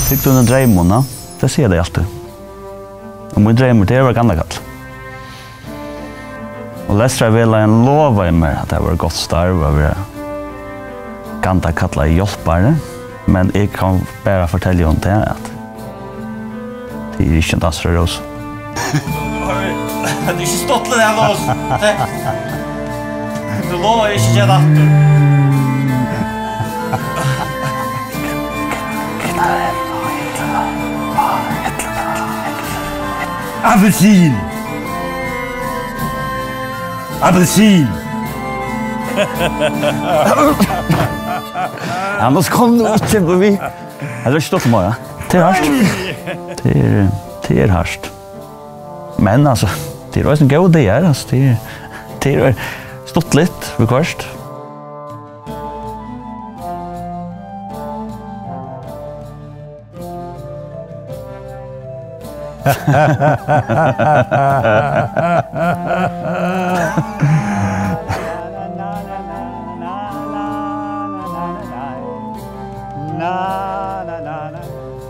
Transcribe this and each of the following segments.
Fick du en drömmorna? Det ser jag alltid. Och min drömmor, det var andakall. Och Lestra ville en lova i mig att det var gott starv över andakallahjálparin. Men jag kan bara fortälja om det att det är inte en dansrörelse. Det är inte stått det här lås. Du lovar inte att göra det. Apelsin! Apelsin! Annars kom du inte på vi. Jag har stått med det. Det är harst. Det är harst. Men alltså, det är en god idé. Alltså, det är stått lite för kvart.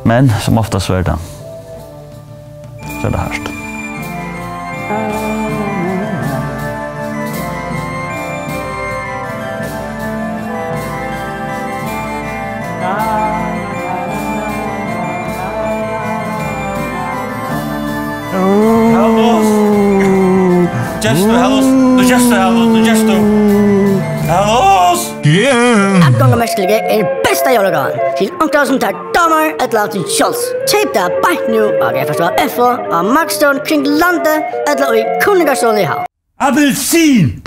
Men som ofta så är det härst. Abgångarmästerlige är det bästa jolagan. Till anklar som tar damer ett land till Charles. Tape det bort nu och jag förstår FO av Markstone kring landet eller i Kunnigarsson i Hall. Apelsin!